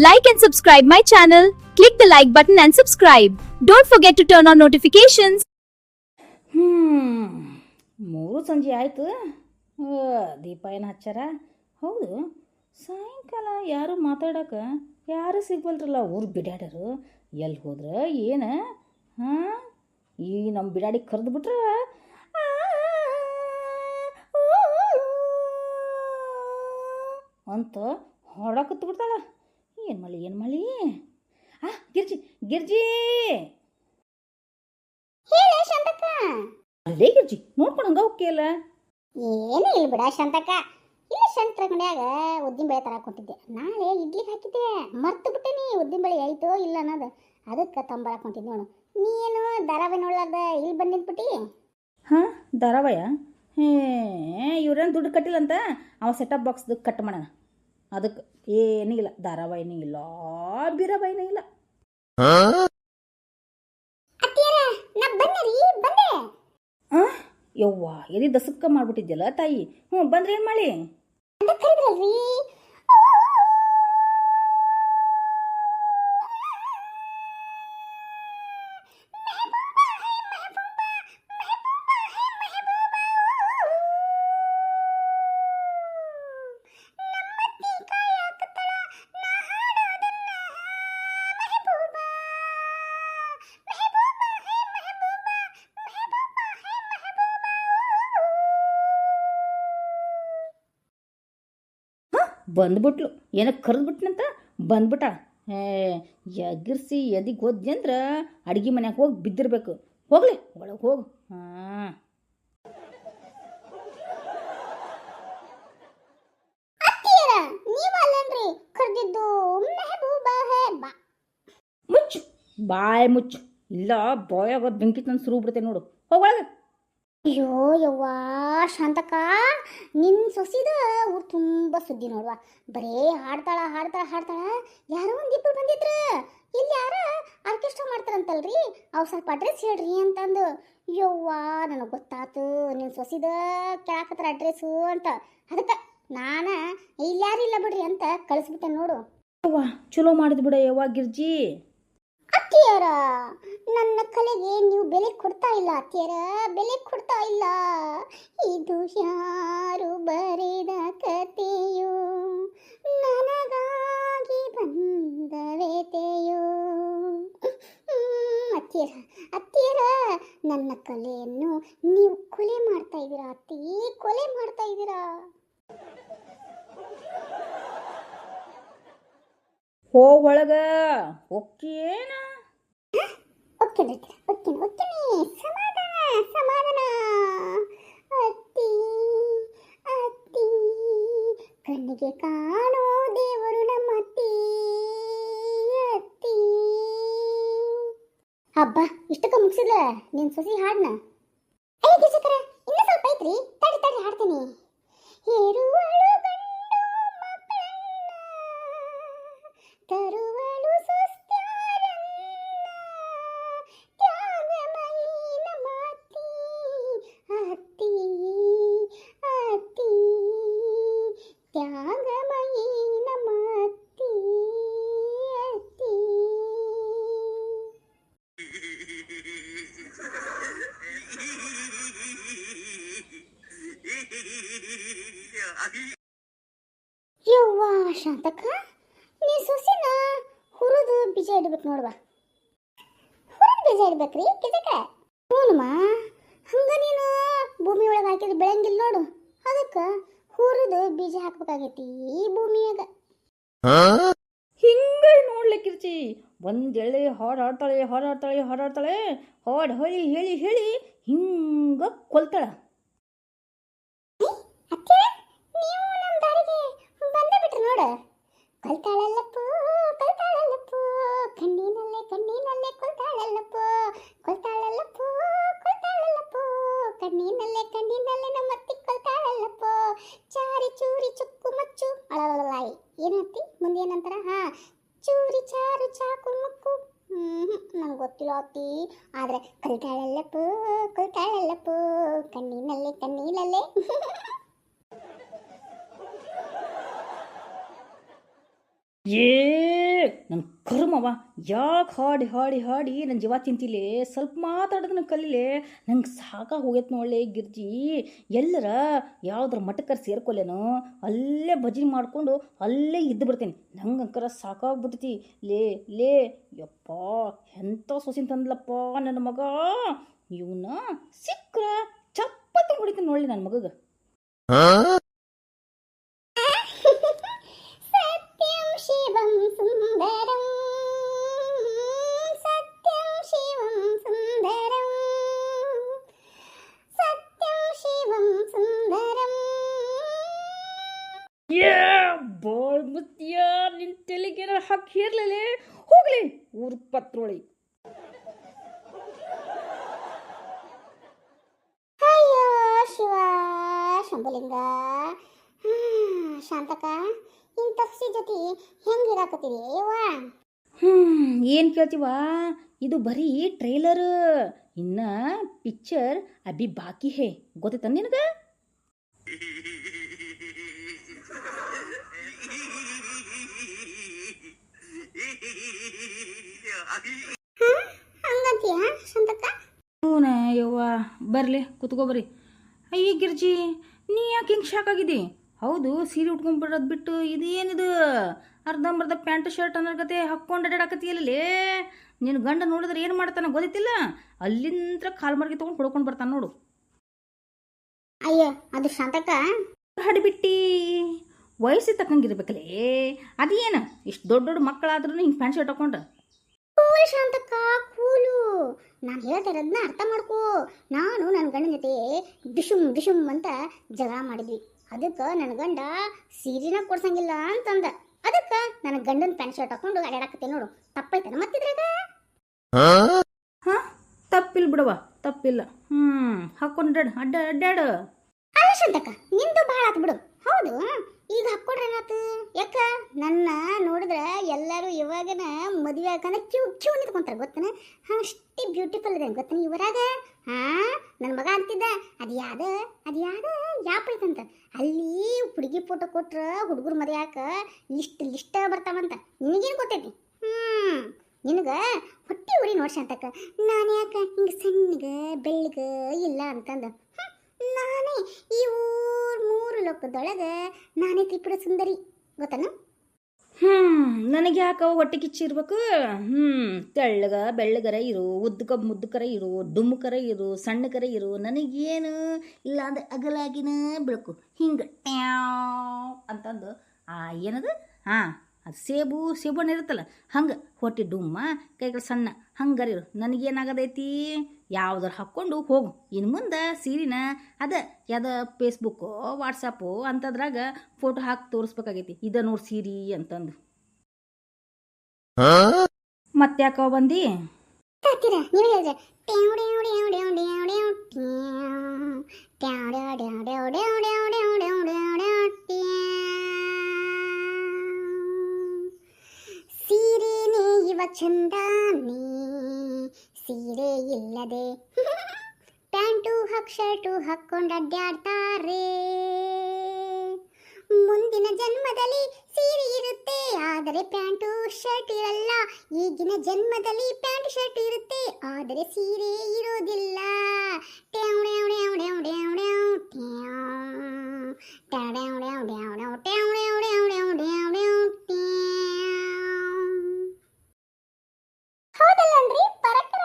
Like and subscribe my channel. Click the like button and subscribe. Don't forget to turn on notifications. ಮೂರು ಸಂಜೆ ಆಯಿತು. ದೀಪ ಏನು ಹಚ್ಚಾರ? ಹೌದು, ಸಾಯಂಕಾಲ ಯಾರು ಮಾತಾಡೋಕೆ ಯಾರು ಸಿಗ್ಬಲ್ರಲ್ಲ. ಊರು ಬಿಡಾಡರು ಎಲ್ಲಿ ಹೋದ್ರೆ ಏನು? ಈ ನಮ್ಮ ಬಿಡಾಡಿ ಕರೆದು ಬಿಟ್ರೆ ಅಂತ ಹೊಡಕತ್ತು ಬಿಡ್ತಾಳ. ಏನು ಮಳಿ ಗಿರ್ಜಿ ಗಿರ್ಜಿ ಹೇಳ ಶಾಂತಕ್ಕ. ಅಲ್ಲೇ ಗಿರ್ಜಿ ನೋಡ್ಕೊಂಡು ಹಂಗ ಓಕೆ ಅಲ್ಲ. ಏನು ಇಲ್ಲ ಬಿಡ ಶಾಂತಕ್ಕ. ಇಲ್ಲ ಶಂತ್ರ ಅಂಗಡಿಯಾಗ ಉದ್ದಿನ ಬೇಳೆ ತರಕ್ಕೆ ಕೊಟ್ಟಿದ್ದೆ. ನಾಳೆ ಇಡ್ಲಿಗೆ ಹಾಕಿದ್ದೆ, ಮರ್ತು ಬಿಟ್ಟೇನಿ ಉದ್ದಿನ ಬೇಳೆ ಆಯ್ತೋ ಇಲ್ಲ ಅನ್ನೋದು. ಅದಕ್ಕೆ ತಂಬರಕ್ಕೆ ಹೊಂಟಿದ್ದೆ ನೋಡು. ನೀನು ಧಾರಾವಾಹಿ ನೋಡ್ಲಾರ್ದ ಇಲ್ಲಿ ಬಂದಿದ್ಬಿಟ್ಟಿ. ಧಾರಾವಾಹಿ? ಇವ್ರೇನು ದುಡ್ಡು ಕಟ್ಟಿಲ್ಲ ಅಂತ ಅವ ಸೆಟಪ್ ಬಾಕ್ಸ್ದು ಕಟ್ ಮಾಡೋಣ. ಅದಕ್ಕೆ ಏನೂ ಇಲ್ಲ, ಧಾರಾವಾಹಿನೂ ಇಲ್ಲ, ಬೀರಾಬಾಯಿನೂ ಇಲ್ಲ. ಯವ್ವ ಎದಿ ದಸಕ್ಕ ಮಾಡ್ಬಿಟ್ಟಿದ್ಯಲ್ಲ ತಾಯಿ. ಬಂದ್ರೆ ಏನು ಮಾಡಿ? ಬಂದ್ಬಿಟ್ಲು, ಏನಕ್ಕೆ ಕರೆದ್ಬಿಟ್ನಂತ ಬಂದ್ಬಿಟ್ಟ. ಎಗಿರ್ಸಿ ಎದಿಗೆ ಹೋದ್ನಿ ಅಂದ್ರೆ ಅಡುಗೆ ಮನ್ಯಾಗ ಹೋಗಿ ಬಿದ್ದಿರ್ಬೇಕು. ಹೋಗ್ಲಿ ಒಳಗೆ ಹೋಗು. ಮುಚ್ಚು ಬಾಯ್ ಮುಚ್ಚು, ಇಲ್ಲ ಬಾಯಾಗ ಬೆಂಕಿ ತಂದು ಸುರು ಬಿಡ್ತೇನೆ ನೋಡು. ಹೋಗೊಳಗೆ. ಅಯ್ಯೋ ಯವ್ವ ಶಾಂತಕ್ಕ, ನಿನ್ನ ಸೊಸಿದ ಊರು ತುಂಬ ಸುದ್ದಿ ನೋಡುವ. ಬರೀ ಹಾಡ್ತಾಳ ಹಾಡ್ತಾಳ ಹಾಡ್ತಾಳ. ಯಾರೋ ಒಂದಿಬ್ಬರು ಬಂದಿದ್ರು, ಇಲ್ಲಿ ಯಾರ ಆರ್ಕೆಸ್ಟ್ರಾ ಮಾಡ್ತಾರಂತಲ್ರಿ, ಅವ್ರು ಸ್ವಲ್ಪ ಅಡ್ರೆಸ್ ಹೇಳ್ರಿ ಅಂತಂದು. ಯವ್ವ ನನಗೆ ಗೊತ್ತಾತು ನಿನ್ನ ಸೊಸಿದ ಕೇಳಾಕತ್ರ ಅಡ್ರೆಸ್ಸು ಅಂತ. ಅದಕ್ಕೆ ನಾನು ಇಲ್ಲಿ ಯಾರಿಲ್ಲ ಬಿಡ್ರಿ ಅಂತ ಕಳಿಸ್ಬಿಟ್ಟೆ ನೋಡು. ಯವ್ವ ಚಲೋ ಮಾಡಿದ್ ಬಿಡ ಯವ್ವ ಗಿರ್ಜಿ. ಅತ್ತಿಯರ, ನನ್ನ ಕಲೆಗೆ ನೀವು ಬೆಲೆ ಕೊಡ್ತಾ ಇಲ್ಲ ಅತ್ತಿಯರ, ಬೆಲೆ ಕೊಡ್ತಾ ಇಲ್ಲ. ಇದು ಯಾರು ಬರೆದ ಕಥೆಯೋ, ನನಗಾಗಿ ಬಂದ ವೇತೆಯೋ. ಅತ್ತಿಯರ ಅತ್ತಿಯರ, ನನ್ನ ಕಲೆಯನ್ನು ನೀವು ಕೊಲೆ ಮಾಡ್ತಾ ಇದ್ದೀರಾ ಅತ್ತಿ, ಕೊಲೆ ಮಾಡ್ತಾ ಇದ್ದೀರಾ. ಹೋಗೊಳಗ ಓಕೇನ? ಓಕೆನೆ ಓಕೆನೆ ಓಕೆನೆ, ಸಮಾಧಾನ ಸಮಾಧಾನ. ಅತ್ತಿ ಅತ್ತಿ, ಕಣ್ಣಿಗೆ ಕಾಣೋ ದೇವರು ನಮ್ಮ ಅತ್ತಿ. ಅತ್ತಿ ಹಬ್ಬ ಇಷ್ಟಕ್ಕೆ ಮುಗಿಸಿದ್ರ ನಿನ್ನ ಸೊಸಿ ಹಾಡ್ನ? ಅಯ್ಯ ಗಿರ್ಜಕರ, ಇನ್ನೂ ಸ್ವಲ್ಪ ಐತ್ರಿ, ತಡಿ ತಡಿ ಹಾಡ್ತೀನಿ. ಹೇರುವಳು ಗಂಡು ಮಕ್ಕಳನ್ನ, ತರುವಳು ಸೊಸ್ತ್ಯಾರನ್ನ, ತ್ಯಾಗಮಯಿ ನಮ್ಮ ಅತ್ತಿ. ಅತ್ತಿ ಅತ್ತಿ, ತ್ಯಾಗಮಯಿ ನಮ್ಮ ಅತ್ತಿ. ಅತ್ತಿ ಯವ್ವ ಶಾಂತಕ್ಕ, ನೀ ಸೊಸಿನ ಹುರಿದು ಬೀಜ ಇಡ್ಬೇಕು ನೋಡುವ. ಹುರಿದು ಬೀಜ ಇಡ್ಬೇಕ್ರಿ ಗಿಜಕ? ಹ್ಞೂನಮ್ಮ, ಹಂಗ ನೀನು ಭೂಮಿ ಒಳಗೆ ಹಾಕಿದ್ರೆ ಬೆಳಂಗಿಲ್ಲ ನೋಡು. ಅದಕ್ಕೆ ಹುರಿದು ಬೀಜ ಹಾಕ್ಬೇಕಾಗೈತಿ ಈ ಭೂಮಿಯಾಗ. ಹಿಂಗೆ ನೋಡ್ಲಿಕ್ಕಿರ್ಚಿ ಒಂದೆಳೆ ಹಾಡಾಡ್ತಾಳೆ ಹಾಡಾಡ್ತಾಳೆ ಹಾಡಾಡ್ತಾಳೆ, ಹಾಡು ಹೇಳಿ ಹೇಳಿ ಹೇಳಿ ಹಿಂಗ ಕೊಲ್ತಾಳ. ಅತ್ತೆ, ನೀವು ನಮ್ಮ ದಾರಿಗೆ ಬಂದೇ ಬಿಟ್ರಿ ನೋಡು. ಕೊಲ್ತಾಳಲ್ಲಪ್ಪು ಕೊಲ್ತಾಳಲ್ಲಪ್ಪು, ಕಣ್ಣಿನಲ್ಲೇ ಕಣ್ಣಿನಲ್ಲೇ ಕೊಲ್ತಾಳಲ್ಲಪ್ಪು, ಕೊಲ್ತಾಳಲ್ಲಪ್ಪು ಕೊಲ್ತಾಳಲ್ಲಪ್ಪು, ಕಣ್ಣಿನಲ್ಲೇ ಕಣ್ಣಿನಲ್ಲೇ ನಮ್ಮ ಅತ್ತಿ ಕೊಲ್ತಾಳಲ್ಲಪ್ಪು. ಚಾರಿ ಚೂರಿ ಚುಕ್ಕು ಮಚ್ಚು ಅಳಲಾಯಿ ಏನತ್ತಿ ಮುಂದೇನಂತಾರ? ಚೂರಿ ಚಾರು ಚಾಕು ಮುಕ್ಕು. ನಂಗೆ ಗೊತ್ತಿಲ್ಲ ಅತ್ತಿ, ಆದರೆ ಕೊಲ್ತಾಳಲ್ಲಪ್ಪು ಕೊಲ್ತಾಳಲ್ಲಪ್ಪು, ಕಣ್ಣಿನಲ್ಲೇ ಕಣ್ಣಿನಲ್ಲೇ. ಏ ನನ್ನ ಕರ್ಮವ ಯಾಕೆ ಹಾಡಿ ಹಾಡಿ ಹಾಡಿ ನನ್ನ ಜೀವ ತಿಂತಿಲೆ ಸ್ವಲ್ಪ ಮಾತಾಡೋದನ್ನ ಕಲೀಲೆ ನಂಗೆ ಸಾಕಾಗಿ ಹೋಗೈತೆ ನೋಡಲೆ ಗಿರ್ಜಿ. ಎಲ್ಲರ ಯಾವ್ದಾರ ಮಠಕ್ಕರ ಸೇರ್ಕೊಲೇನೋ ಅಲ್ಲೇ ಭಜನೆ ಮಾಡಿಕೊಂಡು ಅಲ್ಲೇ ಇದ್ದು ಬರ್ತೀನಿ. ನಂಗೆ ಅಂಕರ ಸಾಕಾಗ್ಬಿಡ್ತೈತಿ ಲೇ ಲೇ. ಯಪ್ಪ ಎಂಥ ಸೊಸಿನ ತಂದ್ಲಪ್ಪ ನನ್ನ ಮಗ. ಇವನ್ನ ಸಿಕ್ಕ್ರ ಚಪ್ಪತ್ತು ಹೊಡಿತೀನಿ ನೋಡಲಿ ನನ್ನ ಮಗಗೆ. ಸತ್ಯಂ ಶಿವಂ ಸುಂದರಂ ಸತ್ಯಂ ಶಿವಂ ಸುಂದರಂ ಸತ್ಯಂ ಶಿವಂ ಸುಂದರಂ. ಬಾಳ್ ಮುತ್ಯ ನಿನ್ ತೆಲಿಗೇನ ಹಾಕಿ ಹೇರ್ಲೇ ಹೋಗ್ಲಿ ಊರ್ ಪತ್ರೊಳಿ. ಅಯ್ಯೋ ಶಿವ ಶಂಭಲಿಂಗ. ಶಾಂತಕ ಇಂಥ ಸಸಿ ಜೊತೆ ಹೆಂಗಿರಾಕತ್ತೀರಿ ಯವ್ವ? ಏನು ಕೇಳ್ತೀವ, ಇದು ಬರೀ ಟ್ರೈಲರ್, ಇನ್ನ ಪಿಕ್ಚರ್ ಅಭಿ ಬಾಕಿ ಹೇ. ಗೊತ್ತೈತ ನಿನಗೆ? ಹಂಗಂತೀಯ ಶಾಂತಕ? ಹೂನ ಯವ್ವ, ಬರ್ಲಿ ಕುತ್ಕೋಬರ್ರಿ. ಅಯ್ಯ ಗಿರ್ಜಿ, ನೀ ಯಾಕೆ ಹಿಂಗೆ ಶಾಕ್ ಆಗಿದ್ದಿ? ಹೌದು, ಸೀರೆ ಉಟ್ಕೊಂಡ್ಬಿಡೋದು ಬಿಟ್ಟು ಇದೇನಿದು ಅರ್ಧಂಬರ್ಧ ಪ್ಯಾಂಟ್ ಶರ್ಟ್ ಅನ್ನೋಕತೆ ಹಾಕ್ಕೊಂಡು ಅಡ್ಡಾಡಕತ್ತೀಯಲ್ಲೇ. ನಿನ್ನ ಗಂಡ ನೋಡಿದ್ರೆ ಏನು ಮಾಡ್ತಾನೆ ಗೊತ್ತಿಲ್ಲ, ಅಲ್ಲಿಂದ ಕಾಲು ಮರ್ಗೆ ತೊಗೊಂಡು ಹೊಡ್ಕೊಂಡು ಬರ್ತಾನೆ ನೋಡು. ಅಯ್ಯ ಅದು ಶಾಂತಕ ಹಡಿಬಿಟ್ಟಿ ವಯಸ್ಸಿಗೆ ತಕ್ಕಂಗಿರ್ಬೇಕಲ್ಲೇ. ಅದೇನು ಇಷ್ಟು ದೊಡ್ಡ ದೊಡ್ಡ ಮಕ್ಕಳಾದ್ರೂ ಹಿಂಗೆ ಪ್ಯಾಂಟ್ ಶರ್ಟ್ ಹಾಕೊಂಡ್ರೆ ಕೂಲ್ ಶಾಂತಕ್ಕ ಕೂಲು. ನಾನು ಹೇಳ್ತಾ ಇರೋದನ್ನ ಅರ್ಥ ಮಾಡ್ಕೋ. ನಾನು ನನ್ನ ಗಂಡನ ಜೊತೆ ಡಿಶುಮ್ ಡಿಶುಮ್ ಅಂತ ಜಗಳ ಮಾಡಿದ್ವಿ. ಅದಕ್ಕೆ ನನ್ನ ಗಂಡ ಸೀರೆನ ಕೊಡ್ಸಂಗಿಲ್ಲ ಅಂತಂದ. ಅದಕ್ಕೆ ನನ್ನ ಗಂಡನ ಪ್ಯಾಂಟ್ ಶರ್ಟ್ ಹಾಕೊಂಡು ಅಡ್ಯಾಡಕತ್ತೆ ನೋಡು. ತಪ್ಪೈತನ ಮತ್ತಿದ್ರಾಗ? ಹಾಂ, ತಪ್ಪಿಲ್ಲ ಬಿಡವ, ತಪ್ಪಿಲ್ಲ. ಹಾಕೊಂಡು ಅಡ್ಡಾಡು. ಅಲ್ಲ ಶಾಂತಕ್ಕ, ನಿಂದು ಭಾಳ ಆತು ಬಿಡು. ಹೌದು, ಈಗ ಹಾಕ್ಕೊಂಡ್ರೆ ಏನಾತು? ಯಾಕ ನನ್ನ ನೋಡಿದ್ರೆ ಎಲ್ಲರೂ ಇವಾಗನ ಮದುವೆ ಹಾಕಂದ್ರೆ ಕ್ಯೂ ನಿಂತ್ಕೊಂತಾರೆ ಗೊತ್ತನ? ಅಷ್ಟೇ ಬ್ಯೂಟಿಫುಲ್ ಇದೆ ಗೊತ್ತನ ಇವರಾಗ. ನನ್ನ ಮಗ ಅಂತಿದ್ದ ಅದು ಯಾದ ಯಾಪೈತಂತ. ಅಲ್ಲಿ ಹುಡುಗಿ ಫೋಟೋ ಕೊಟ್ರ ಹುಡುಗರು ಮದುವೆ ಹಾಕ ಲಿಸ್ಟ್ ಬರ್ತಾವಂತ. ನಿನಗೇನು ಗೊತ್ತೈತಿ? ನಿನಗೆ ಹೊಟ್ಟೆ ಉರಿ ನೋಡಿ ಶಾಂತಕ್ಕ. ನಾನು ಯಾಕೆ ಹಿಂಗೆ ಸಣ್ಣಗ ಬೆಳ್ಳಗ ಇಲ್ಲ ಅಂತಂದ. ನಾನೇ ಈ ಮೂರು ಲೋಕದೊಳಗೆ ನಾನೇ ತ್ರಿಪುರ ಸುಂದರಿ ಗೊತ್ತನ? ನನಗೆ ಯಾಕೆ ಹೊಟ್ಟೆ ಕಿಚ್ಚಿರ್ಬೇಕು? ತೆಳ್ಳಗ ಬೆಳ್ಳಗರ ಇರು, ಉದ್ದಕ ಮುದ್ದಕರ ಇರು, ಡುಮ್ಮಕರ ಇರು, ಸಣ್ಣಕರ ಇರು, ನನಗೇನು ಇಲ್ಲ ಅಂದ್ರೆ ಅಗಲಾಗಿನ ಬೆಳಕು ಹಿಂಗೆ ಟ್ಯಾವ್ ಅಂತಂದು ಏನದು ಅದು ಸೇಬು ಹಣ್ಣು ಇರುತ್ತಲ್ಲ ಹಂಗೆ ಹೊಟ್ಟೆ ಡುಮ್ಮ ಕೈಗಳು ಸಣ್ಣ ಹಂಗಾರ ಇರು. ನನಗೇನಾಗದೈತಿ? ಯಾವ್ದಾರು ಹಾಕ್ಕೊಂಡು ಹೋಗು. ಇನ್ನು ಮುಂದೆ ಸೀರಿನ ಯಾವ್ದು ಫೇಸ್ಬುಕ್ಕು ವಾಟ್ಸಪ್ಪು ಅಂಥದ್ರಾಗ ಫೋಟೋ ಹಾಕಿ ತೋರಿಸ್ಬೇಕಾಗೈತಿ, ಇದ ನೋಡಿ ಸೀರಿ ಅಂತಂದು. ಮತ್ತೆ ಯಾಕವ ಬಂದಿ? ಸೀರೆನೇ ಇವ ಚಂದಾನೆ, ಸೀರೆ ಇಲ್ಲದೆ ಪ್ಯಾಂಟು ಶರ್ಟು ಹಾಕ್ಕೊಂಡು ಅಡ್ಡಾಡ್ತಾರೆ. ಮುಂದಿನ ಜನ್ಮದಲ್ಲಿ ಸೀರೆ ಇರುತ್ತೆ, ಆದರೆ ಪ್ಯಾಂಟು ಶರ್ಟ್ ಇರಲ್ಲ. ಈಗಿನ ಜನ್ಮದಲ್ಲಿ ಪ್ಯಾಂಟ್ ಶರ್ಟ್ ಇರುತ್ತೆ, ಆದರೆ ಸೀರೆ ಇರೋದಿಲ್ಲ. ಹೌದಲ್ಲನ್ರಿ ಪರಕ್ರ?